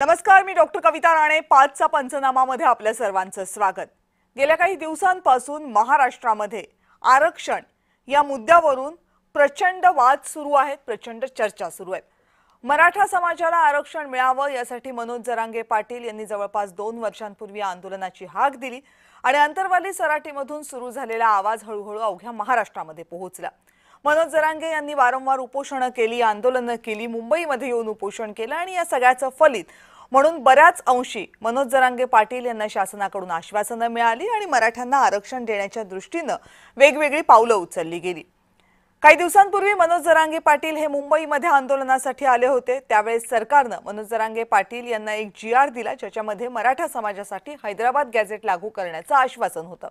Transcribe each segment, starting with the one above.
नमस्कार, मी डॉक्टर कविता राणे. 5चा पंचनामामध्ये आपल्या सर्वांचं स्वागत. गेल्या काही दिवसांपासून महाराष्ट्रामध्ये आरक्षण या मुद्द्यावरून प्रचंड वाद सुरू आहेत, प्रचंड चर्चा सुरू आहेत. मराठा समाजाला आरक्षण मिळावं यासाठी मनोज जरांगे पाटील यांनी जवळपास 2 वर्षांपूर्वी आंदोलनाची हाक दिली आणि अंतरवाली सराटीमधून सुरू झालेला आवाज हळूहळू अवघ्या महाराष्ट्रामध्ये पोहोचला. मनोज जरांगे यांनी वारंवार उपोषणं केली, आंदोलनं केली, मुंबईमध्ये येऊन उपोषण केलं आणि या सगळ्याचं फलित म्हणून बऱ्याच अंशी मनोज जरांगे पाटील यांना शासनाकडून आश्वासनं मिळाली आणि मराठ्यांना आरक्षण देण्याच्या दृष्टीने वेगवेगळी पावलं उचलली गेली. काही दिवसांपूर्वी मनोज जरांगे पाटील हे मुंबईमध्ये आंदोलनासाठी आले होते. त्यावेळेस सरकारने मनोज जरांगे पाटील यांना एक GR दिला, ज्याच्यामध्ये मराठा समाजासाठी हैदराबाद गॅझेट लागू करण्याचं आश्वासन होतं.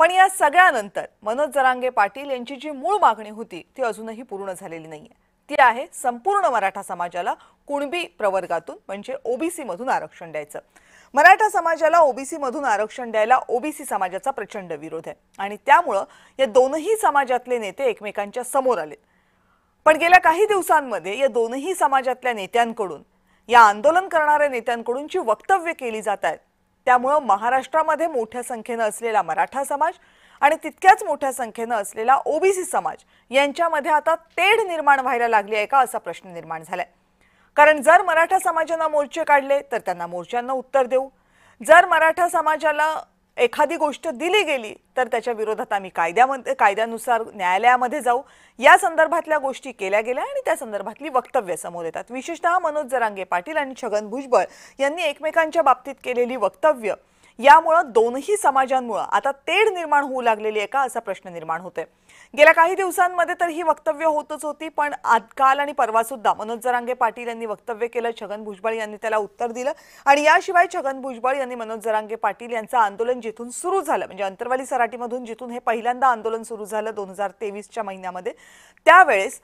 पण या सगळ्यानंतर मनोज जरांगे पाटील यांची जी मूळ मागणी होती ती अजूनही पूर्ण झालेली नाहीये. ती आहे संपूर्ण मराठा समाजाला कुणबी प्रवर्गातून म्हणजे OBC मधून आरक्षण द्यायचं. मराठा समाजाला OBC मधून आरक्षण द्यायला OBC समाजाचा प्रचंड विरोध आहे आणि त्यामुळे या दोनही समाजातले नेते एकमेकांच्या समोर आले. पण गेल्या काही दिवसांमध्ये या दोनही समाजातल्या नेत्यांकडून, या आंदोलन करणाऱ्या नेत्यांकडून जी वक्तव्य केली जात आहेत त्यामुळे महाराष्ट्रामध्ये मोठ्या संख्येने असलेला मराठा समाज आणि तितक्याच मोठ्या संख्येने असलेला OBC समाज यांच्यामध्ये आता तेढ निर्माण व्हायला लागली आहे का असा प्रश्न निर्माण झालाय. कारण जर मराठा समाजाने मोर्चे काढले तर त्यांना मोर्चांना उत्तर देऊ, जर मराठा समाजाला एखादी गोष्ट दिली गेली तर त्याच्या विरोधात आम्ही कायद्यानुसार न्यायालयामध्ये जाऊ, या संदर्भातल्या गोष्टी केल्या गेल्या आणि त्या संदर्भातली वक्तव्य समोर येतात. विशेषतः मनोज जरांगे पाटील आणि छगन भुजबळ यांनी एकमेकांच्या बाबतीत केलेली वक्तव्य यामुळे दोनही समाजांमुळे आता तेढ निर्माण होऊ लागलेली आहे का असा प्रश्न निर्माण होतोय. गेल्या काही दिवसांमध्ये तर ही वक्तव्य होतच होती, पण आज काल आणि परवा सुद्धा मनोज जरांगे पाटील यांनी वक्तव्य केलं, छगन भुजबळ यांनी त्याला उत्तर दिलं आणि याशिवाय छगन भुजबळ यांनी मनोज जरांगे पाटील यांचं आंदोलन जिथून सुरू झालं म्हणजे अंतरवाली सराटीमधून जिथून हे पहिल्यांदा आंदोलन सुरू झालं 2023च्या महिन्यामध्ये, त्यावेळेस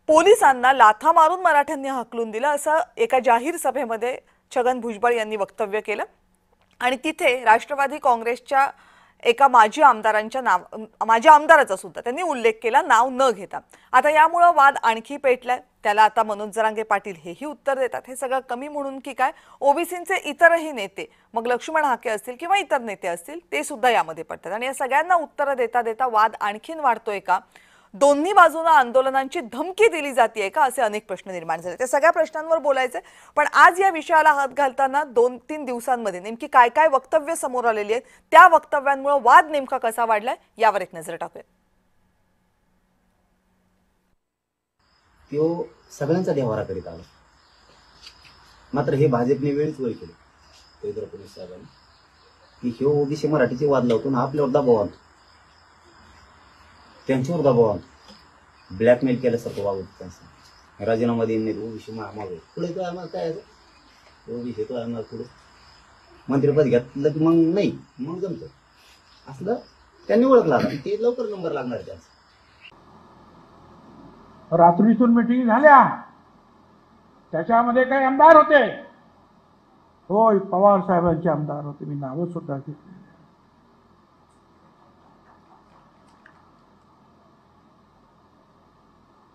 पोलिसांना लाथा मारून मराठ्यांनी हकलून दिलं असं एका जाहीर सभेमध्ये छगन भुजबळ यांनी वक्तव्य केलं आणि तिथे राष्ट्रवादी काँग्रेसच्या एका माजी आमदाराचा सुद्धा त्यांनी उल्लेख केला, नाव न घेता. आता यामुळे वाद आणखी पेटलाय. त्याला आता मनोज जरांगे पाटील हेही उत्तर देतात, हे सगळं कमी म्हणून की काय OBCचे इतरही नेते, मग लक्ष्मण हाके असतील किंवा इतर नेते असतील, ते सुद्धा यामध्ये पडतात आणि या सगळ्यांना उत्तर देता देता वाद आणखीन वाढतोय का, दोन्ही बाजूंना आंदोलनांची धमकी दिली जाते का, असे अनेक प्रश्न निर्माण झाले. त्या सगळ्या प्रश्नांवर बोलायचे. पण आज या विषयाला हात घालताना 2-3 दिवसांमध्ये नेमकी काय काय वक्तव्य समोर आलेली आहेत, त्या वक्तव्यांमुळे वाद नेमका कसा वाढलाय यावर एक नजर टाकूया. तो सगळ्यांचा देवारा करीत आला. मात्र हे भाजपने वेळीच वर केले देवेंद्र फडणवीस साहेबांनी की हे OBC मराठीचे वाद लावतो ना आपल्यावर दबाव आणतो, त्यांच्यावर दबाव आणतो, ब्लॅकमेल केल्यासारखं वागत त्यांचा राजीनामा देईन नाही OBC मागे पुढे तो आम्हाला काय OBC तो आम्हाला पुढे मंत्रिपद घेतलं की मग नाही मग जमतं असलं त्यांनी ओळखला आणि ते लवकर नंबर लागणार त्यांचा. रात्रीतून मिटिंग झाल्या, त्याच्यामध्ये काही आमदार होते, होय पवार साहेबांचे आमदार होते, मी नावं सुद्धा घेतली.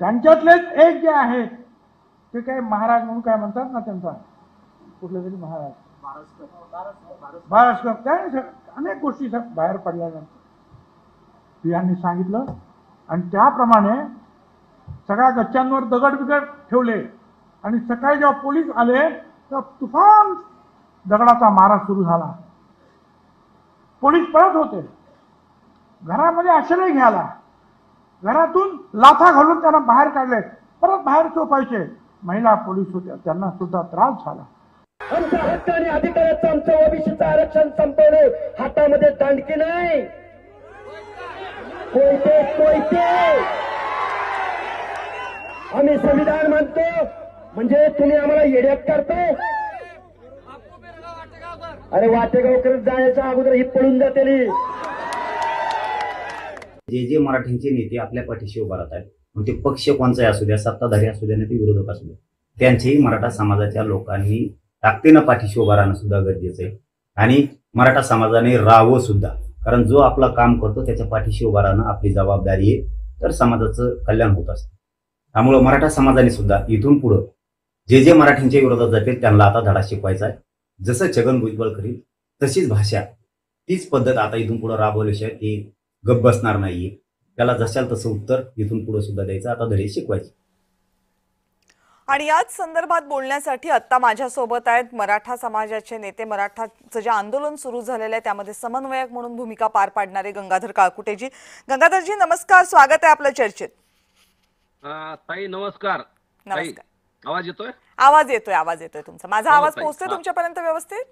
त्यांच्यातलेच एक जे आहेत ते काही महाराज म्हणून काय म्हणतात ना, त्यांचा कुठले तरी महाराज काय अनेक गोष्टी बाहेर पडल्यानंतर यांनी सांगितलं आणि त्याप्रमाणे सगळ्या गच्च्यांवर दगड बिगड ठेवले आणि सकाळी जेव्हा पोलीस आले तर तुफान दगडाचा मारा सुरू झाला. पोलीस पळत होते, घरामध्ये आश्रय घ्यायला, घरातून लाथा घालून त्यांना बाहेर काढले, परत बाहेर झोपायचे. महिला पोलीस होत्या, त्यांना सुद्धा त्रास झाला. आमच्या हक्क आणि अधिकाराचं आमचं OBCचं आरक्षण संपवणे हातामध्ये दांडकी नाही, कोयते. आम्ही संविधान मानतो म्हणजे तुम्ही आम्हाला येड्यात करतो. अरे वाटेगाव करत जायच्या अगोदर ही पळून जाते. जे मराठ्यांचे नेते आपल्या पाठीशी उभा राहत आहेत, मग ते पक्ष कोणचाही असू द्या, सत्ताधारी असू द्या, ते विरोधक असू द्या, त्यांचेही मराठा समाजाच्या लोकांनी ताकदीनं पाठीशी उभा राहणं सुद्धा गरजेचं आहे आणि मराठा समाजाने राहावं सुद्धा. कारण जो आपलं काम करतो त्याच्या पाठीशी उभा राहणं आपली जबाबदारी आहे, तर समाजाचं कल्याण होत असतं. त्यामुळे मराठा समाजाने सुद्धा इथून पुढे जे जे मराठ्यांच्या विरोधात जातील त्यांना आता धडा शिकवायचा आहे. जसं छगन भुजबळ करील तशीच भाषा, तीच पद्धत आता इथून पुढे राबवल्याशिवाय ती गप्प बसणार नाहीये. त्याला जशाल तसं उत्तर इथून पुढे सुद्धा द्यायचं, आता धडे शिकवायचे. आणि याच संदर्भात बोलण्यासाठी आता माझ्यासोबत आहेत मराठा समाजाचे नेते, मराठाचं जे आंदोलन सुरू झालेलं आहे त्यामध्ये समन्वयक म्हणून भूमिका पार पाडणारे गंगाधर काळकुटेजी. गंगाधरजी नमस्कार, स्वागत आहे आपल्या चर्चेत. ताई नमस्कार. नमस्कार. आवाज येतोय? आवाज येतोय तुमचा. माझा आवाज ताई. पोहोचतोय तुमच्यापर्यंत व्यवस्थित?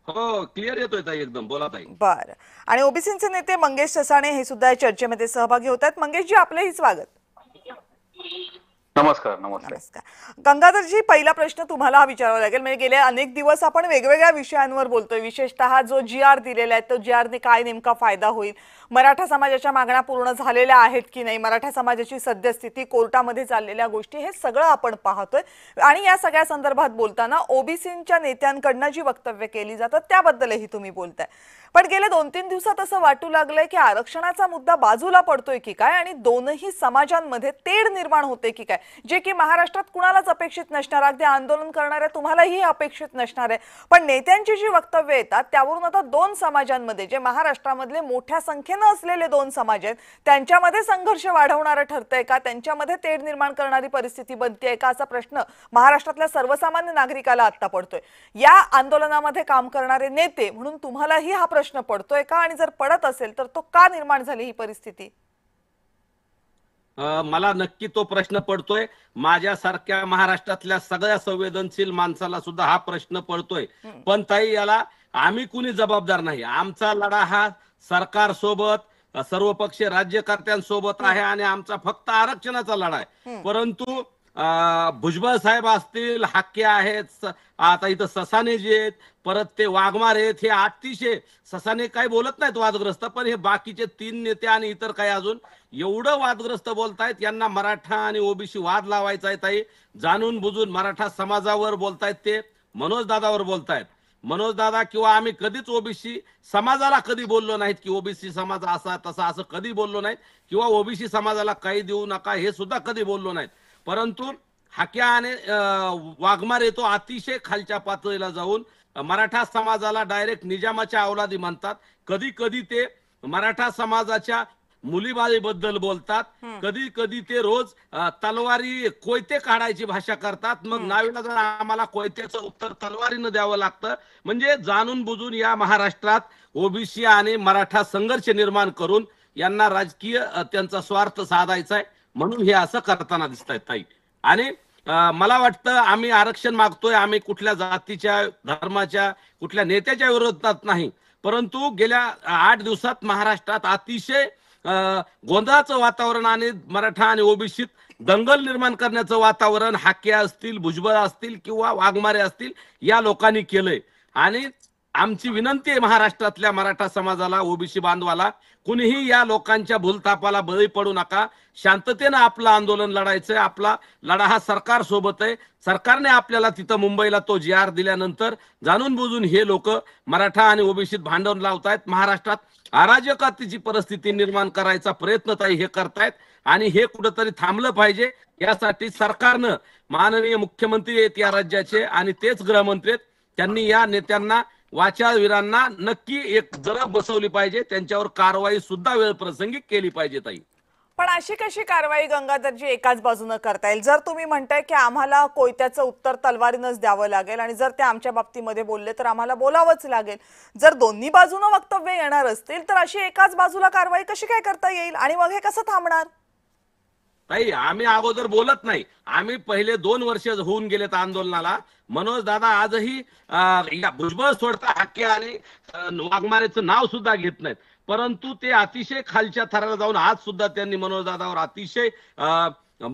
हो, क्लिअर येतोय ताई, एकदम. बोला ताई. बरं. आणि ओबीसीचे नेते मंगेश ससाणे हे सुद्धा या चर्चेमध्ये सहभागी होत आहेत. मंगेशजी आपलेही स्वागत. नमस्कार. नमस्कार. नमस्कार. गंगाधरजी पहिला प्रश्न तुम्हाला हा विचारावा लागेल. म्हणजे गेल्या अनेक दिवस आपण वेगवेगळ्या विषयांवर बोलतोय, विशेषतः जो जी-आर दिलेला आहे तो जी-आरने काय नेमका फायदा होईल, मराठा समाजाच्या मागण्या पूर्ण झालेल्या आहेत की नाही, मराठा समाजाची सद्यस्थिती, कोर्टामध्ये चाललेल्या गोष्टी, हे सगळं आपण पाहतोय. आणि या सगळ्या संदर्भात बोलताना ओबीसीच्या नेत्यांकडनं जी वक्तव्य केली जातात त्याबद्दलही तुम्ही बोलताय. पण गेल्या 2-3 दिवसात असं वाटू लागलंय की आरक्षणाचा मुद्दा बाजूला पडतोय की काय आणि दोनही समाजांमध्ये तेढ निर्माण होते की काय, जे की महाराष्ट्रात कुणालाच अपेक्षित नसणार, अगदी आंदोलन करणाऱ्या तुम्हालाही अपेक्षित नसणार आहे. पण नेत्यांची जी वक्तव्य येतात त्यावरून आता दोन समाजांमध्ये, जे महाराष्ट्रामधले मोठ्या संख्येनं असलेले दोन समाज आहेत, त्यांच्यामध्ये संघर्ष वाढवणारं ठरतंय का, त्यांच्यामध्ये तेढ निर्माण करणारी परिस्थिती बनतेय का, असा प्रश्न महाराष्ट्रातल्या सर्वसामान्य नागरिकाला आता पडतोय. या आंदोलनामध्ये काम करणारे नेते म्हणून तुम्हालाही हा प्रश्न पडतोय का, आणि जर पडत असेल तर तो का निर्माण झाली ही परिस्थिती? मला नक्की तो प्रश्न पडतोय. माझ्यासारख्या महाराष्ट्रातल्या सगळ्या संवेदनशील माणसाला सुद्धा हा प्रश्न पडतोय. पण ताई, याला आम्ही कुणी जबाबदार नाही. आमचा लढा हा सरकार सोबत, सर्वपक्षीय राज्यकर्त्यांसोबत आहे आणि आमचा फक्त आरक्षणाचा लढा आहे. परंतु भुजबळ साहेब असतील, हाके आहेत, आता इथं ससाने जे आहेत, परत ते वाघमार आहेत, हे अतिशय, ससाने काही बोलत नाहीत वादग्रस्त, पण हे बाकीचे 3 नेते आणि इतर काही अजून एवढं वादग्रस्त बोलतायत. यांना मराठा आणि ओबीसी वाद लावायचा आहे ताई. जाणून बुजून मराठा समाजावर बोलतायत, ते मनोज दादावर बोलतायत. मनोज दादा किंवा आम्ही कधीच ओबीसी समाजाला कधी बोललो नाहीत की ओबीसी समाज असा तसा, असं कधी बोललो नाहीत, किंवा ओबीसी समाजाला काही देऊ नका हे सुद्धा कधी बोललो नाहीत. परंतु हाक्या आणि वाघमार येतो अतिशय खालच्या पातळीला जाऊन मराठा समाजाला डायरेक्ट निजामाच्या अवलादी म्हणतात. कधी कधी ते मराठा समाजाच्या मुलीबाळीबद्दल बोलतात, कधी कधी ते रोज तलवारी कोयते काढायची भाषा करतात. मग नावीला जर आम्हाला कोयत्याचं उत्तर तलवारीनं द्यावं लागतं. म्हणजे जाणून बुजून या महाराष्ट्रात ओबीसी आणि मराठा संघर्ष निर्माण करून यांना राजकीय त्यांचा स्वार्थ साधायचा आहे, म्हणून हे असं करताना दिसत आहेत ताई. आणि मला वाटतं आम्ही आरक्षण मागतोय, आम्ही कुठल्या जातीच्या, धर्माच्या, कुठल्या नेत्याच्या विरोधात नाही. परंतु गेल्या 8 दिवसात महाराष्ट्रात अतिशय गोंधळाचं वातावरण आणि मराठा आणि ओबीसीत दंगल निर्माण करण्याचं वातावरण हाके असतील, भुजबळ असतील किंवा वाघमारे असतील या लोकांनी केलंय. आणि आमची विनंती आहे महाराष्ट्रातल्या मराठा समाजाला, ओबीसी बांधवाला, कुणीही या लोकांच्या भूलथापाला बळी पडू नका. शांततेनं आपलं आंदोलन लढायचंय. आपला लढा हा सरकार सोबत आहे. सरकारने आपल्याला तिथं मुंबईला तो जी-आर दिल्यानंतर जाणून बुजून हे लोक मराठा आणि ओबीसीत भांडण लावतायत. महाराष्ट्रात अराजकतेची परिस्थिती निर्माण करायचा प्रयत्न ताई हे करतायत आणि हे कुठंतरी थांबलं पाहिजे. यासाठी सरकारनं, माननीय मुख्यमंत्री आहेत या राज्याचे आणि तेच गृहमंत्री आहेत, त्यांनी या नेत्यांना, वाचाळवीरांना नक्की एक जरब बसवली पाहिजे. त्यांच्यावर कारवाई सुद्धा वेळप्रसंगी केली पाहिजे ताई. पण अशी कशी कारवाई गंगाधरजी एकाच बाजूने करता येईल? जर तुम्ही म्हणताय की आम्हाला कोयत्याचं उत्तर तलवारीनंच द्यावं लागेल आणि जर ते आमच्या बाबतीमध्ये बोलले तर आम्हाला बोलावंच लागेल, जर दोन्ही बाजूने वक्तव्य येणार असतील तर अशी एकाच बाजूला कारवाई कशी काय करता येईल आणि मग हे कसं थांबणार? ताई, आम्ही अगोदर बोलत नाही. आम्ही पहिले 2 वर्ष होऊन गेलेत आंदोलनाला. मनोज दादा आजही भुजबळ सोडता हाके आणि वाघमारेचं नाव सुद्धा घेत नाहीत. परंतु ते अतिशय खालच्या थराला जाऊन आज सुद्धा त्यांनी मनोज दादावर अतिशय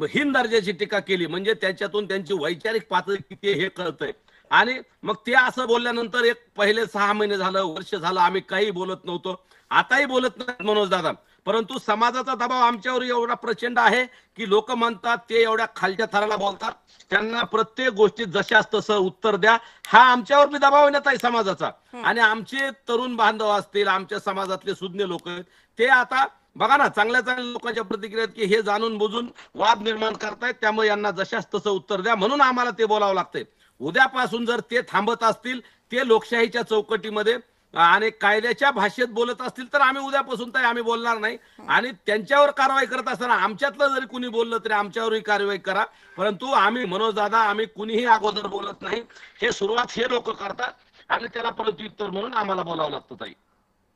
हीन दर्जाची टीका केली. म्हणजे त्याच्यातून त्यांची वैचारिक पातळी किती हे कळतंय. आणि मग ते असं बोलल्यानंतर एक पहिले 6 महिने झालं, वर्ष झालं आम्ही काही बोलत नव्हतो. आताही बोलत नाहीत मनोज दादा. परंतु समाजाचा दबाव आमच्यावर एवढा प्रचंड आहे की लोक म्हणतात ते एवढ्या खालच्या थराला बोलतात, त्यांना प्रत्येक गोष्टीत जशास तसं उत्तर द्या. हा आमच्यावर बी दबाव येण्यात आहे समाजाचा. आणि आमचे तरुण बांधव असतील, आमच्या समाजातले सुज्ञ लोक आहेत, ते आता बघा ना, चांगल्या चांगल्या लोकांच्या प्रतिक्रिया आहेत की हे जाणून बुजून वाद निर्माण करतायत, त्यामुळे यांना जशास तसं उत्तर द्या, म्हणून आम्हाला ते बोलावं लागतंय. उद्यापासून जर ते थांबत असतील, ते लोकशाहीच्या चौकटीमध्ये आणि कायद्याच्या भाषेत बोलत असतील, तर आम्ही उद्यापासून तर आम्ही बोलणार नाही. आणि त्यांच्यावर कारवाई करत असताना आमच्यातलं जरी कुणी बोललं तरी आमच्यावरही कारवाई करा. परंतु आम्ही मनोज दादा आम्ही कुणीही अगोदर बोलत नाही. हे सुरुवात हे लोक करतात आणि त्याला प्रत्युत्तर म्हणून आम्हाला बोलावं लागतं ताई.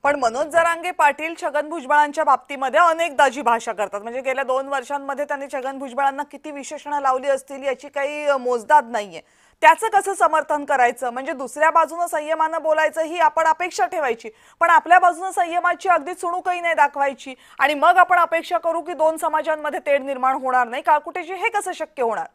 पण मनोज जरांगे पाटील छगन भुजबळांच्या बाबतीमध्ये अनेकदा जी भाषा करतात, म्हणजे गेल्या 2 वर्षांमध्ये त्यांनी छगन भुजबळांना किती विशेषणं लावली असतील याची काही मोजदाद नाहीये. त्याचं कसं समर्थन करायचं? म्हणजे दुसऱ्या बाजूने संयमानं बोलायचं ही आपण अपेक्षा ठेवायची, पण आपल्या बाजूने संयमाची अगदी चुणूकही नाही दाखवायची आणि मग आपण अपेक्षा करू की 2 समाजांमध्ये तेढ निर्माण होणार नाही. काळकुटेची हे कसं शक्य होणार?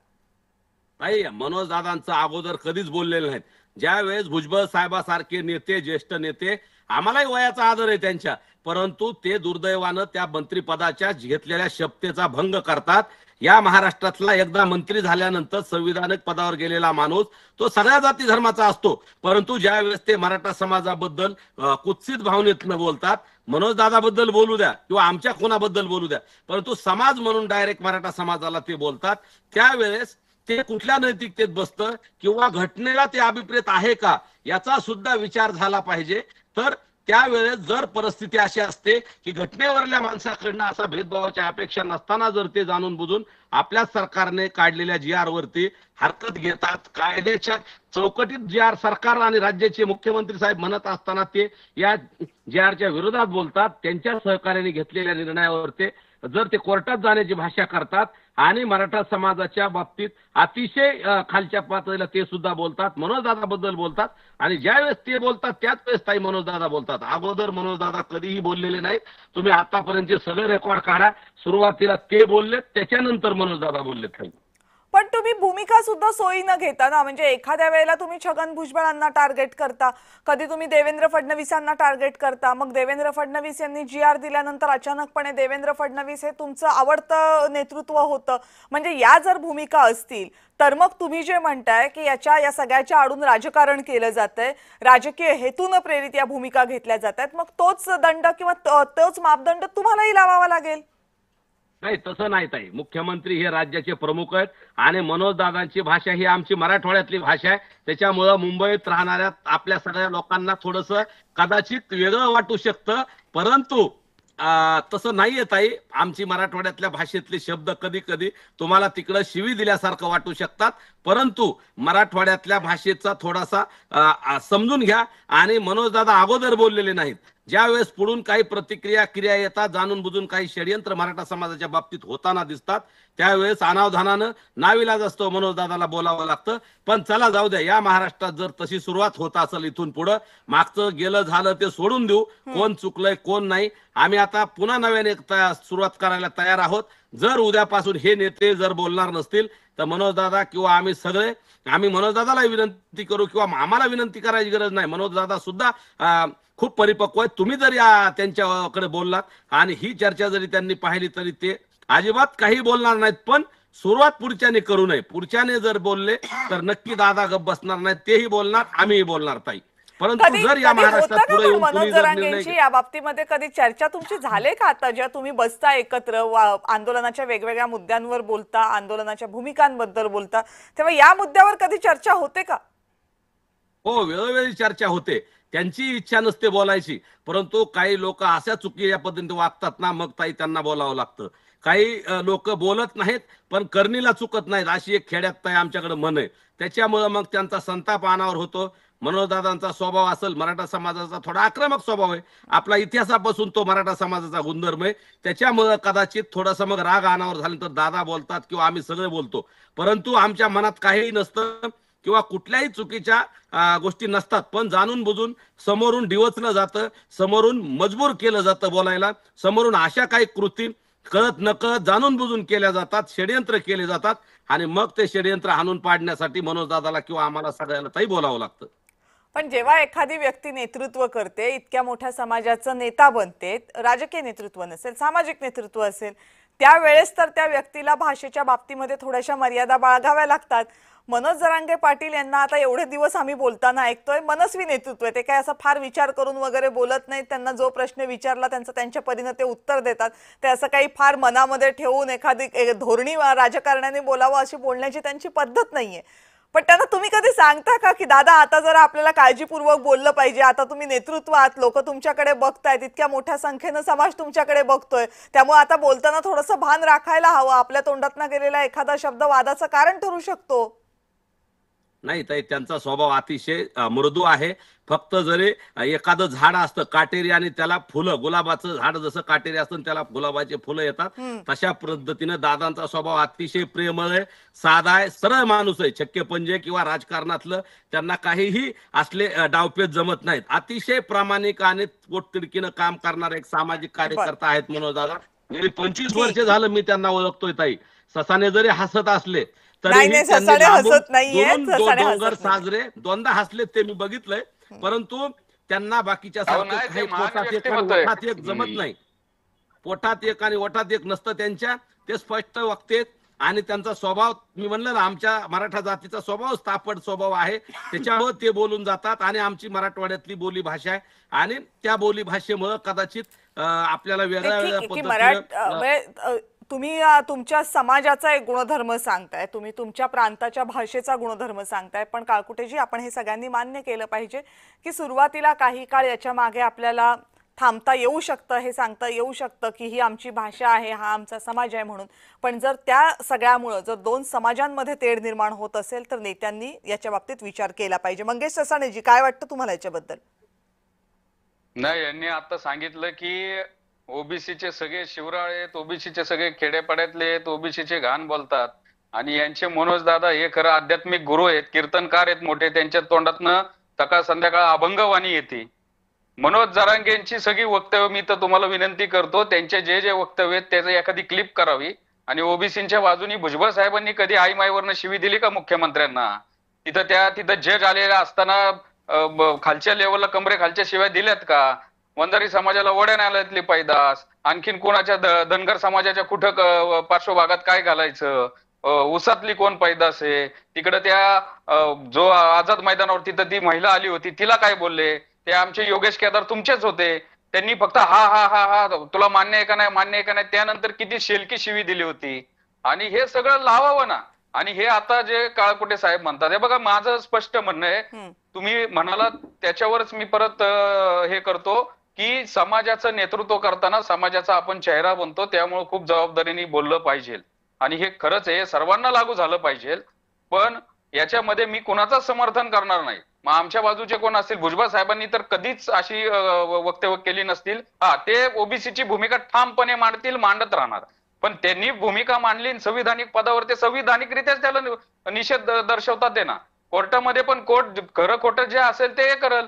नाही, मनोज दादांचं अगोदर कधीच बोललेलं नाहीत. ज्या वेळेस भुजबळ साहेबासारखे नेते, ज्येष्ठ नेते, आम्हालाही वयाचा आदर आहे त्यांच्या, परंतु ते दुर्दैवानं त्या मंत्रिपदाच्या घेतलेल्या शपथेचा भंग करतात. या महाराष्ट्रातला एकदा मंत्री झाल्यानंतर संविधानिक पदावर गेलेला माणूस तो सगळ्या जाती धर्माचा असतो, परंतु ज्या वेळेस ते मराठा समाजाबद्दल कुत्सित भावनेतनं बोलतात, मनोज दादाबद्दल बोलू द्या किंवा आमच्या कोणाबद्दल बोलू द्या, परंतु समाज म्हणून डायरेक्ट मराठा समाजाला ते बोलतात, त्यावेळेस ते कुठल्या नैतिकतेत बसतं किंवा घटनेला ते अभिप्रेत आहे का याचा सुद्धा विचार झाला पाहिजे. तर त्यावेळेस जर परिस्थिती अशी असते की घटनेवरल्या माणसाकडनं असा भेदभावाच्या अपेक्षा नसताना जर ते जाणून बुजून आपल्या सरकारने काढलेल्या GR वरती हरकत घेतात, कायद्याच्या चौकटीत GR सरकार आणि राज्याचे मुख्यमंत्री साहेब म्हणत असताना ते या GRच्या विरोधात बोलतात, त्यांच्या सहकार्याने घेतलेल्या निर्णयावर ते जर ते कोर्टात जाण्याची भाषा करतात आणि मराठा समाजाच्या बाबतीत अतिशय खालच्या पातळीला ते सुद्धा बोलतात, मनोज दादाबद्दल बोलतात. आणि ज्या वेळेस ते बोलतात त्याच वेळेस ताई मनोज दादा बोलतात. अगोदर मनोज दादा कधीही बोललेले नाहीत. तुम्ही आतापर्यंतचे सगळे रेकॉर्ड काढा, सुरुवातीला ते बोललेत, त्याच्यानंतर मनोज दादा बोललेत. काही पण तुम्ही भूमिका सुद्धा सोयीनं घेता ना, म्हणजे एखाद्या वेळेला तुम्ही छगन भुजबळांना टार्गेट करता, कधी तुम्ही देवेंद्र फडणवीसांना टार्गेट करता, मग देवेंद्र फडणवीस यांनी GR दिल्यानंतर अचानकपणे देवेंद्र फडणवीस हे तुमचं आवडतं नेतृत्व होतं. म्हणजे या जर भूमिका असतील तर मग तुम्ही जे म्हणताय की या सगळ्याच्या आडून राजकारण केलं जातंय, राजकीय हेतून प्रेरित या भूमिका घेतल्या जात आहेत, मग तोच दंड किंवा तोच मापदंड तुम्हालाही लावावा लागेल. नाही, तसं नाही ताई. मुख्यमंत्री हे राज्याचे प्रमुख आहेत आणि मनोज दादांची भाषा ही आमची मराठवाड्यातली भाषा आहे, त्याच्यामुळं मुंबईत राहणाऱ्या आपल्या सगळ्या लोकांना थोडंसं कदाचित वेगळं वाटू शकतं, परंतु तसं नाहीये ताई. आमची मराठवाड्यातल्या भाषेतले शब्द कधी कधी तुम्हाला तिकडं शिवी दिल्यासारखं वाटू शकतात, परंतु मराठवाड्यातल्या भाषेचा थोडासा समजून घ्या. आणि मनोज दादा अगोदर बोललेले नाहीत. ज्यावेळेस पुढून काही क्रिया येतात, जाणून बुजून काही षडयंत्र मराठा समाजाच्या बाबतीत होताना दिसतात, त्यावेळेस अनावधानानं नाविलाज असतो मनोज दादाला बोलावं लागतं. पण चला जाऊ द्या, या महाराष्ट्रात जर तशी सुरुवात होत असेल इथून पुढं, मागचं गेलं झालं ते सोडून देऊ, कोण चुकलंय कोण नाही. आम्ही आता पुन्हा नव्याने सुरुवात करायला तयार आहोत. जर उद्यापासून हे नेते जर बोलणार नसतील तर मनोज दादा किंवा आम्ही सगळे मनोज दादाला विनंती करू किंवा आम्हाला विनंती करायची गरज नाही. मनोज दादा सुद्धा खूप परिपक्व आहेत. तुम्ही जर त्यांच्याकडे बोललात आणि ही चर्चा जरी त्यांनी पाहिली तरी ते अजिबात काही बोलणार नाहीत. पण सुरुवात पुढच्याने करू नये. पुढच्याने जर बोलले तर नक्की दादा गप बसणार नाहीत, तेही बोलणार, आम्हीही बोलणार ताई. परंतु जर या महाराष्ट्रात पुढे येऊन मनोज जरांगेंची या बाबतीमध्ये कधी चर्चा तुमची झाले का? आता जेव्हा तुम्ही बसता एकत्र, आंदोलनाच्या वेगवेगळ्या मुद्द्यांवर बोलता, आंदोलनाच्या भूमिकांबद्दल बोलता, तेव्हा या मुद्द्यावर कधी चर्चा होते का? हो, वेळोवेळी चर्चा होते. त्यांची इच्छा नसते बोलायची, परंतु काही लोक अशा चुकीच्या पद्धतीने वागतात ना, मग ताई त्यांना बोलावं लागतं. काही लोक बोलत नाहीत पण करणीला चुकत नाहीत, अशी एक खेड्यात ताई आमच्याकडे म्हण आहे. त्याच्यामुळे मग त्यांचा संताप अनावर होतो. मनोजदादांचा स्वभाव असेल, मराठा समाजाचा थोडा आक्रमक स्वभाव आहे, आपला इतिहासापासून तो मराठा समाजाचा गुणधर्म आहे, त्याच्यामुळे कदाचित थोडासा मग राग अनावर झाल्यानंतर दादा बोलतात किंवा आम्ही सगळे बोलतो. परंतु आमच्या मनात काहीही नसतं किंवा कुठल्याही चुकीच्या गोष्टी नसतात, पण जाणून बुजून समोरून डिवचलं जातं, समोरून मजबूर केलं जातं बोलायला, समोरून अशा काही कृती कळत नकळत जाणून बुजून केल्या जातात, षडयंत्र केले जातात आणि मग ते षडयंत्र हाणून पाडण्यासाठी मनोज दादाला किंवा आम्हाला सगळ्याला ताई बोलावं लागतं. पण जेव्हा एखादी व्यक्ती नेतृत्व करते, इतक्या मोठ्या समाजाचं नेता बनते, राजकीय नेतृत्व नसेल, सामाजिक नेतृत्व असेल, त्यावेळेस तर त्या व्यक्तीला भाषेच्या बाबतीमध्ये थोड्याशा मर्यादा बाळगाव्या लागतात. मनोज जरांगे पाटील यांना आता एवढे दिवस आम्ही बोलताना ऐकतोय, मनस्वी नेतृत्व आहे, ते काय असं फार विचार करून वगैरे बोलत नाहीत. त्यांना जो प्रश्न विचारला त्यांचं त्यांच्या परीने ते उत्तर देतात. ते असं काही फार मनामध्ये ठेवून एखादी धोरणी राजकारण्याने बोलावं अशी बोलण्याची त्यांची पद्धत नाहीये. पण त्यांना तुम्ही कधी सांगता का की दादा आता जरा आपल्याला काळजीपूर्वक बोललं पाहिजे, आता तुम्ही नेतृत्वात, लोक तुमच्याकडे बघतायत, इतक्या मोठ्या संख्येनं समाज तुमच्याकडे बघतोय, त्यामुळे आता बोलताना थोडंसं भान राखायला हवं, आपल्या तोंडातनं गेलेला एखादा शब्द वादाचं कारण ठरू शकतो. नाही ताई, त्यांचा स्वभाव अतिशय मृदू आहे. फक्त जरी एखादं झाड असतं काटेरी आणि त्याला फुलं, गुलाबाचं झाड जसं काटेरी असतं त्याला गुलाबाचे फुलं येतात, तशा पद्धतीनं दादांचा स्वभाव अतिशय प्रेमळ आहे, साधा आहे, सरळ माणूस आहे. छक्के पंजे किंवा राजकारणातलं त्यांना काहीही असले डावपेच जमत नाहीत. अतिशय प्रामाणिक आणि पोटतिडकीनं काम करणारे एक सामाजिक कार्यकर्ता आहेत मनोज दादा. गेली 25 वर्ष झालं मी त्यांना ओळखतोय ताई. ससाने जरी हसत असले नाही, तरीही ससाणे त्यांनी लांबून हसत नाहीयेत, दोन ससाणे हसत डोंगर नाही. साजरे दोनदा हसलेत ते मी बघितलंय. परंतु त्यांना बाकीच्या सारखं नाही, ते काही महान पोटात एक आणि व्यक्तिमत्व आहे. ओठात एक जमत नाही. पोटात एक आणि ओठात एक नसतं त्यांच्या. ते स्पष्ट वक्तेत आणि त्यांचा स्वभाव मी म्हणलं ना, आमच्या मराठा जातीचा स्वभाव तापट स्वभाव आहे. त्याच्यामुळे ते बोलून जातात आणि आमची मराठवाड्यातली बोली भाषा आहे आणि त्या बोली भाषेमुळे कदाचित आपल्याला वेगळ्या ठीक वेगळ्या आहे की पद्धतीने तुम्ही तुमच्या समाजाचा एक गुणधर्म सांगताय, तुम्ही तुमच्या प्रांताच्या भाषेचा गुणधर्म सांगताय, पण काळकुटेजी आपण हे सगळ्यांनी मान्य केलं पाहिजे की सुरुवातीला काही काळ याच्या मागे आपल्याला थांबता येऊ शकतं, हे सांगता येऊ शकतं की ही आमची भाषा आहे, हा आमचा समाज आहे म्हणून. पण जर त्या सगळ्यामुळे जर दोन समाजांमध्ये तेढ निर्माण होत असेल तर नेत्यांनी याच्या बाबतीत विचार केला पाहिजे. मंगेश ससाणेजी, काय वाटतं तुम्हाला याच्याबद्दल? नाही, यांनी आता सांगितलं की ओबीसीचे सगळे शिवराळे आहेत, ओबीसीचे सगळे खेडेपाड्यातले आहेत, ओबीसीचे घाण बोलतात. आणि यांचे मनोज दादा हे खरं आध्यात्मिक गुरु आहेत, कीर्तनकार आहेत मोठे. त्यांच्या तोंडातनं सकाळ संध्याकाळ अभंगवाणी येते. मनोज जरांगेंची सगळी वक्तव्य मी तर तुम्हाला विनंती करतो, त्यांचे जे जे वक्तव्य आहेत त्याची एखादी क्लिप करावी. आणि ओबीसीच्या बाजूनी भुजबळ साहेबांनी कधी आई माईवरनं शिवी दिली का मुख्यमंत्र्यांना? तिथं जज आलेला असताना खालच्या लेवलला कमरे खालच्या शिवाय दिल्यात का? वंजारी समाजाला वड्या न्यायालयातली पैदास, आणखीन कोणाच्या धनगर समाजाच्या कुठं पार्श्वभागात काय घालायचं, उसातली कोण पैदास आहे, तिकडे त्या जो आझाद मैदानावर तिथं ती महिला आली होती तिला काय बोलले? ते आमचे योगेश केदार तुमचेच होते, त्यांनी फक्त हा हा हा हा तुला मान्य आहे का नाही, मान्य आहे का नाही, त्यानंतर किती शेलकी शिवी दिली होती. आणि हे सगळं लावावं ना. आणि हे आता जे काळकुटे साहेब म्हणतात, हे बघा माझं स्पष्ट म्हणणं आहे, तुम्ही म्हणाला त्याच्यावरच मी परत हे करतो की समाजाचं नेतृत्व करताना समाजाचा आपण चेहरा बनतो, त्यामुळे खूप जबाबदारीने बोललं पाहिजे. आणि हे खरंच आहे, सर्वांना लागू झालं पाहिजे. पण याच्यामध्ये मी कुणाचं समर्थन करणार नाही. मग आमच्या बाजूचे कोण असतील, भुजबळ साहेबांनी तर कधीच अशी वक्तव्य केली नसतील. हा, ते ओबीसीची भूमिका ठामपणे मांडतील, मांडत राहणार. पण त्यांनी भूमिका मांडली संविधानिक पदावर, ते संविधानिकरित्याच त्याला निषेध दर्शवतात ते ना. कोर्टामध्ये पण कोर्ट खरं खोटं जे असेल ते करल.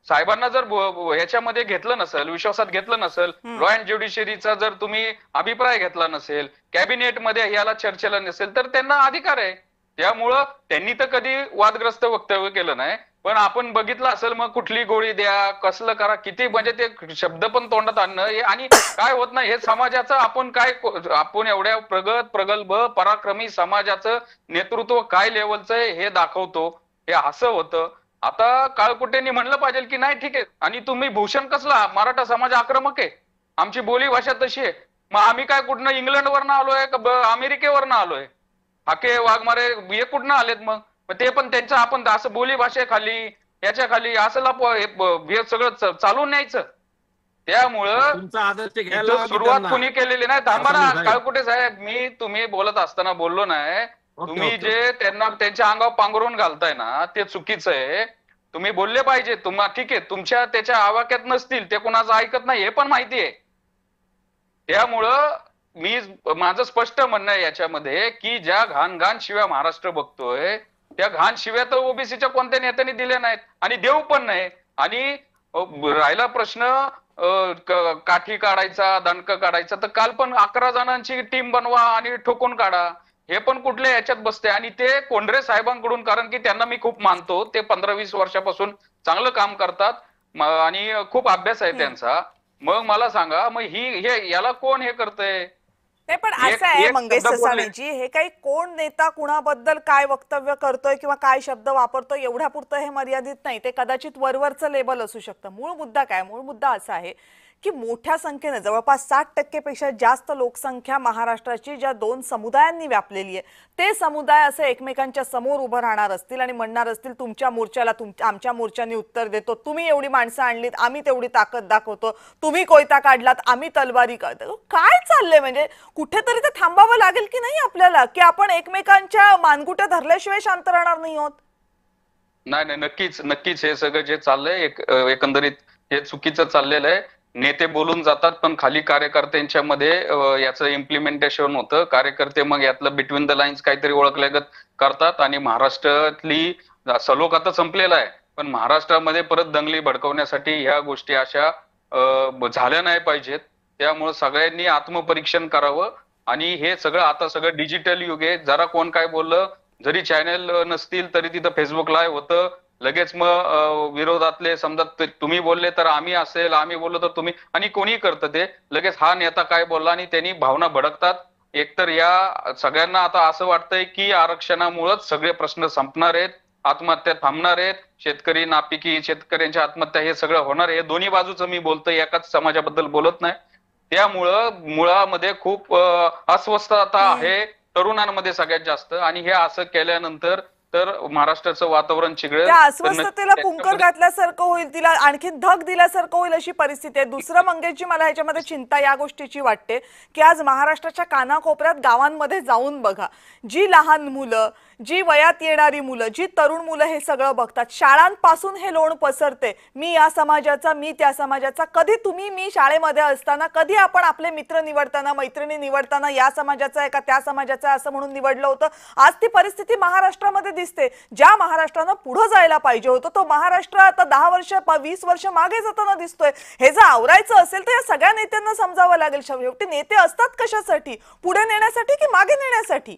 साहेबांना जर ह्याच्यामध्ये घेतलं नसेल, विश्वासात घेतलं नसेल, लॉ अँड ज्युडिशरीचा जर तुम्ही अभिप्राय घेतला नसेल, कॅबिनेटमध्ये याला चर्चेला नसेल, तर त्यांना अधिकार आहे. त्यामुळं त्यांनी तर कधी वादग्रस्त वक्तव्य केलं नाही. पण आपण बघितलं असेल, मग कुठली गोळी द्या, कसलं करा, किती म्हणजे ते शब्द पण तोंडात आणणं आणि काय होत नाही. हे समाजाचं आपण एवढ्या प्रगल्भ पराक्रमी समाजाचं नेतृत्व काय लेवलचं आहे हे दाखवतो. हे असं होतं. आता काळकुटेंनी म्हणलं पाहिजे की नाही ठीक आहे, आणि तुम्ही भूषण कसला, मराठा समाज आक्रमक आहे, आमची बोली भाषा तशी आहे, मग आम्ही काय कुठनं इंग्लंडवरनं आलोय का अमेरिकेवरनं आलोय? हाके वाघमारे हे कुठनं आलेत? मग ते पण त्यांचं आपण असं बोली भाषेखाली याच्या खाली असं हे सगळं चालून न्यायचं. त्यामुळं सुरुवात कुणी केलेली नाही. थांबा ना काळकुटे साहेब, तुम्ही बोलत असताना बोललो नाही. तुम्ही जे त्यांना त्यांच्या अंगावर पांघरून घालताय ना, ते चुकीचं आहे. तुम्ही बोलले पाहिजे. ठीक आहे, तुमच्या त्याच्या आवाक्यात नसतील, ते कोणाचं ऐकत नाही हे पण माहिती आहे. त्यामुळं माझं स्पष्ट म्हणणं आहे याच्यामध्ये की ज्या घाण शिव्या महाराष्ट्र बघतोय, त्या घाण शिव्या तर ओबीसीच्या कोणत्या नेत्यांनी दिल्या नाहीत आणि देऊ पण नाही. आणि राहिला प्रश्न काठी काढायचा, दणकं काढायचा, तर काल पण 11 जणांची टीम बनवा आणि ठोकून काढा, हे पण कुठल्या याच्यात बसते. आणि ते कोंढरे साहेबांकडून, कारण की त्यांना मी खूप मानतो, ते 15-20 वर्षापासून चांगलं काम करतात आणि खूप अभ्यास आहे त्यांचा. मग मला सांगा, मग याला कोण हे करतंय? नाही, पण असं आहे एक मंगेश शब्द बोलले. ससाणेजी, हे काही कोण नेता कुणाबद्दल काय वक्तव्य करतोय किंवा काय शब्द वापरतोय एवढ्यापुरतं हे मर्यादित नाही. ते कदाचित वरवरचं लेबल असू शकतं. मूळ मुद्दा काय? मूळ मुद्दा असा आहे की मोठ्या संख्येने जवळपास 60% पेक्षा जास्त लोकसंख्या महाराष्ट्राची ज्या दोन समुदायांनी व्यापलेली आहे, ते समुदाय असे एकमेकांच्या समोर उभं राहणार असतील आणि म्हणणार असतील तुमच्या मोर्चाला आमच्या मोर्चाने उत्तर देतो, तुम्ही एवढी माणसं आणलीत आम्ही तेवढी ताकद दाखवतो, तुम्ही कोयता काढलात आम्ही तलवारी काढतो. काय चाललंय? म्हणजे कुठेतरी ते थांबावं लागेल की नाही आपल्याला, की आपण एकमेकांच्या मानगुट्या धरल्याशिवाय शांत राहणार नाही आहोत? नाही नाही, नक्कीच नक्कीच हे सगळं जे चाललंय एकंदरीत हे चुकीचं चाललेलं आहे. नेते बोलून जातात पण खाली कार्यकर्त्यांच्या मध्ये याचं इम्प्लिमेंटेशन होतं. कार्यकर्ते मग यातलं बिटवीन द लाईन्स काहीतरी ओळखल्यागत करतात आणि महाराष्ट्रातली सलोख आता संपलेला आहे, पण महाराष्ट्रामध्ये परत दंगली भडकवण्यासाठी ह्या गोष्टी अशा झाल्या नाही पाहिजेत. त्यामुळे सगळ्यांनी आत्मपरीक्षण करावं आणि हे सगळं आता सगळं डिजिटल युग आहे. जरा कोण काय बोललं, जरी चॅनल नसतील तरी तिथं फेसबुक लाईव्ह होतं, लगेच मग विरोधातले समजा तुम्ही बोलले तर आम्ही असेल, आम्ही बोललो तर तुम्ही, आणि कोणी करतं ते लगेच हा नेता काय बोलला आणि त्यांनी भावना भडकतात. एकतर या सगळ्यांना आता असं वाटतंय की आरक्षणामुळेच सगळे प्रश्न संपणार आहेत, आत्महत्या थांबणार आहेत, शेतकरी नापिकी, शेतकऱ्यांच्या आत्महत्या हे सगळं होणार आहे. दोन्ही बाजूचं मी बोलतोय, एकाच समाजाबद्दल बोलत नाही. त्यामुळं मुळामध्ये खूप अस्वस्थता आहे तरुणांमध्ये सगळ्यात जास्त, आणि हे असं केल्यानंतर तर महाराष्ट्राचं वातावरण चिघळेल. त्या अस्वस्थतेला पुंकर घातल्यासारखं होईल, तिला आणखी धग दिल्यासारखं होईल अशी परिस्थिती आहे. दुसरं मंगेशजी, मला ह्याच्यामध्ये चिंता या गोष्टीची वाटते की आज महाराष्ट्राच्या कानाकोपऱ्यात गावांमध्ये जाऊन बघा, जी लहान मुलं, जी वयात येणारी मुलं, जी तरुण मुलं हे सगळं बघतात. शाळांपासून हे लोण पसरते, मी या समाजाचा, मी त्या समाजाचा. कधी तुम्ही मी शाळेमध्ये असताना कधी आपण आपले मित्र निवडताना, मैत्रिणी निवडताना या समाजाचा आहे का त्या समाजाचा असं म्हणून निवडलं होतं? आज ती परिस्थिती महाराष्ट्रामध्ये दिसते. ज्या महाराष्ट्रानं पुढे जायला पाहिजे होतं तो महाराष्ट्र आता 10 वर्ष 20 वर्ष मागे जाताना दिसतोय. हे जर आवरायचं असेल तर या सगळ्या नेत्यांना समजावं लागेल. शेवटी नेते असतात कशासाठी? पुढे नेण्यासाठी की मागे नेण्यासाठी?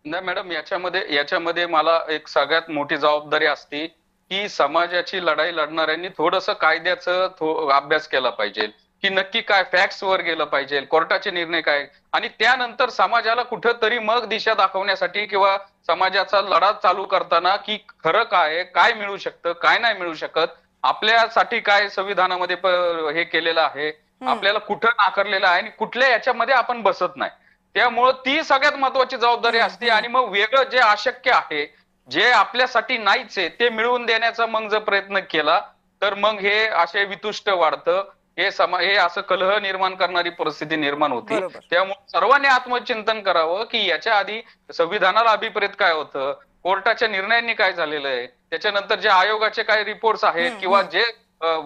नाही मॅडम, याच्यामध्ये मला एक सगळ्यात मोठी जबाबदारी असते की समाजाची लढाई लढणाऱ्यांनी थोडंसं कायद्याचं अभ्यास केला पाहिजे, की नक्की काय फॅक्ट्स वर गेलं पाहिजे, कोर्टाचे निर्णय काय, आणि त्यानंतर समाजाला कुठंतरी मग दिशा दाखवण्यासाठी किंवा समाजाचा लढा चालू करताना की खरं काय मिळू शकतं, काय नाही मिळू शकत, आपल्यासाठी काय संविधानामध्ये हे केलेलं आहे, आपल्याला कुठं नाकारलेलं आहे आणि कुठल्या याच्यामध्ये आपण बसत नाही. त्यामुळं ती सगळ्यात महत्वाची जबाबदारी असते. आणि मग वेगळं जे अशक्य आहे, जे आपल्यासाठी नाहीच आहे, ते मिळवून देण्याचा मग जर प्रयत्न केला तर मग हे असे वितुष्ट वाढतं, हे असं कलह निर्माण करणारी परिस्थिती निर्माण होते. त्यामुळे सर्वांनी आत्मचिंतन करावं की याच्या आधी संविधानाला अभिप्रेत काय होतं, कोर्टाच्या निर्णयांनी काय झालेलं आहे, त्याच्यानंतर जे आयोगाचे काय रिपोर्ट्स आहेत किंवा जे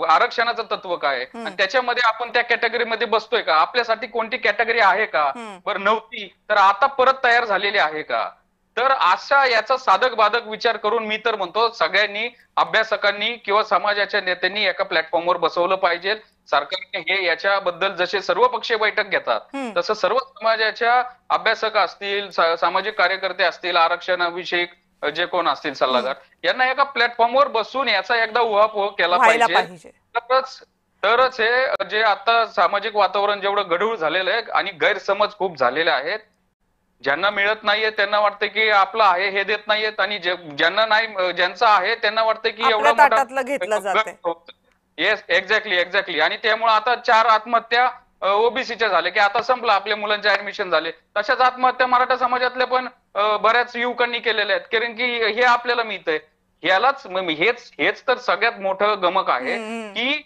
आरक्षणाचं तत्व काय आणि त्याच्यामध्ये आपण त्या कॅटेगरीमध्ये बसतोय का, आपल्यासाठी कोणती कॅटेगरी आहे का, बरं नव्हती तर आता परत तयार झालेली आहे का. तर अशा याचा साधक बाधक विचार करून मी तर म्हणतो सगळ्यांनी, अभ्यासकांनी किंवा समाजाच्या नेत्यांनी एका प्लॅटफॉर्मवर बसवलं पाहिजे. सरकारने हे याच्याबद्दल जसे सर्व पक्षीय बैठक घेतात तसं सर्व समाजाच्या अभ्यासक असतील, सामाजिक कार्यकर्ते असतील, आरक्षणाविषयी जे कोण असतील सल्लागार, यांना एका प्लॅटफॉर्मवर बसून याचा एकदा उहापोह केला पाहिजे. तरच हे जे आता सामाजिक वातावरण जेवढं गढूळ झालेलं आहे आणि गैरसमज खूप झालेले आहेत, ज्यांना मिळत नाहीये त्यांना वाटतं की आपलं आहे हे देत नाहीयेत, आणि ज्यांना नाही, ज्यांचं आहे त्यांना वाटतं की एवढा मोठा घेतलं जातं. Yes, exactly. आणि त्यामुळे आता 4 आत्महत्या ओबीसीच्या झाल्या की आता संपलं, आपल्या मुलांचे ऍडमिशन झाले. तशाच आत्महत्या मराठा समाजातल्या पण बऱ्याच युवकांनी केलेल्या आहेत, कारण की हे आपल्याला मिळतंय. ह्यालाच हेच तर सगळ्यात मोठं गमक आहे की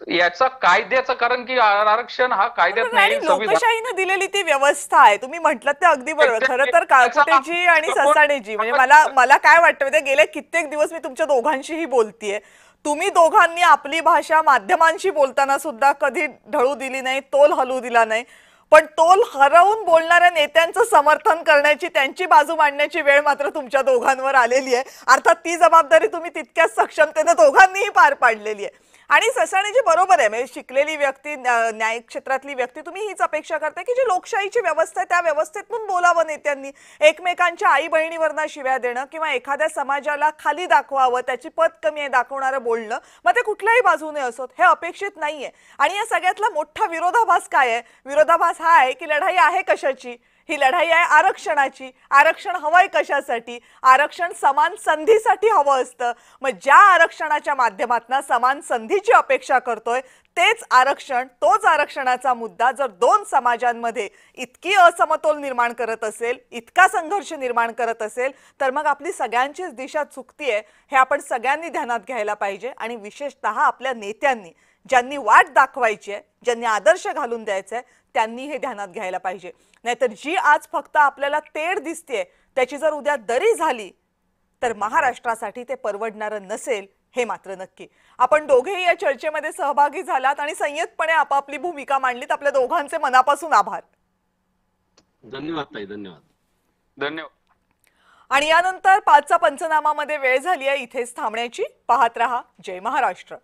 याचा कायद्याचं, कारण की आरक्षण हा कायद्यात नाही, लोकशाहीनं दिलेली ती व्यवस्था आहे. तुम्ही म्हटलं ते अगदी बरोबर. खरं तर काळकुटेजी आणि ससाणेजी, म्हणजे मला काय वाटतं म्हणजे गेले कित्येक दिवस मी तुमच्या दोघांशीही बोलतीये, तुम्ही दोघांनी आपली भाषा माध्यमांशी बोलताना सुद्धा कधी ढळू दिली नाही, तोल हलवू दिला नाही. पण तोल हरवून बोलणाऱ्या नेत्यांचं समर्थन करण्याची, त्यांची बाजू मांडण्याची वेळ मात्र तुमच्या दोघांवर आलेली आहे. अर्थात ती जबाबदारी तुम्ही तितक्याच सक्षमतेने दोघांनीही पार पाडलेली आहे. आणि ससाणेजी बरोबर आहे, म्हणजे शिकलेली व्यक्ती, न्याय क्षेत्रातली व्यक्ती, तुम्ही हीच अपेक्षा करताय की जी लोकशाहीची व्यवस्था आहे त्या व्यवस्थेतून बोलावं नेत्यांनी. एकमेकांच्या आई बहिणीवरनं शिव्या देणं किंवा एखाद्या समाजाला खाली दाखवावं, त्याची पत कमी आहे दाखवणारं बोलणं, मग ते कुठल्याही बाजूने असोत, हे अपेक्षित नाहीये. आणि या सगळ्यातला मोठा विरोधाभास काय आहे? विरोधाभास हा आहे की लढाई आहे कशाची? ही लढाई आहे आरक्षणाची. आरक्षण हवंय कशासाठी? आरक्षण समान संधीसाठी हवं असतं. मग ज्या आरक्षणाच्या माध्यमातून समान संधीची अपेक्षा करतोय तेच आरक्षण, तोच आरक्षणाचा मुद्दा जर दोन समाजांमध्ये इतकी असमतोल निर्माण करत असेल, इतका संघर्ष निर्माण करत असेल, तर मग आपली सगळ्यांचीच दिशा चुकतीये हे आपण सगळ्यांनी ध्यानात घ्यायला पाहिजे. आणि विशेषतः आपल्या नेत्यांनी, ज्यांनी वाट दाखवायची आहे, ज्यांनी आदर्श घालून द्यायचा आहे, त्यांनी हे ध्यानात घ्यायला पाहिजे. नाहीतर जी आज फक्त आपल्याला तेढ दिसतेय त्याची जर उद्या दरी झाली तर महाराष्ट्रासाठी ते परवडणारं नसेल, हे मात्र नक्की. आपण दोघेही या चर्चेमध्ये सहभागी झालात आणि संयतपणे आपापली भूमिका मांडलीत. आपल्या दोघांचे मनापासून आभार. धन्यवाद ताई, धन्यवाद. धन्यवाद. आणि यानंतर 5चा पंचनामामध्ये वेळ झाली आहे इथेच थांबण्याची. पाहत रहा जय महाराष्ट्र.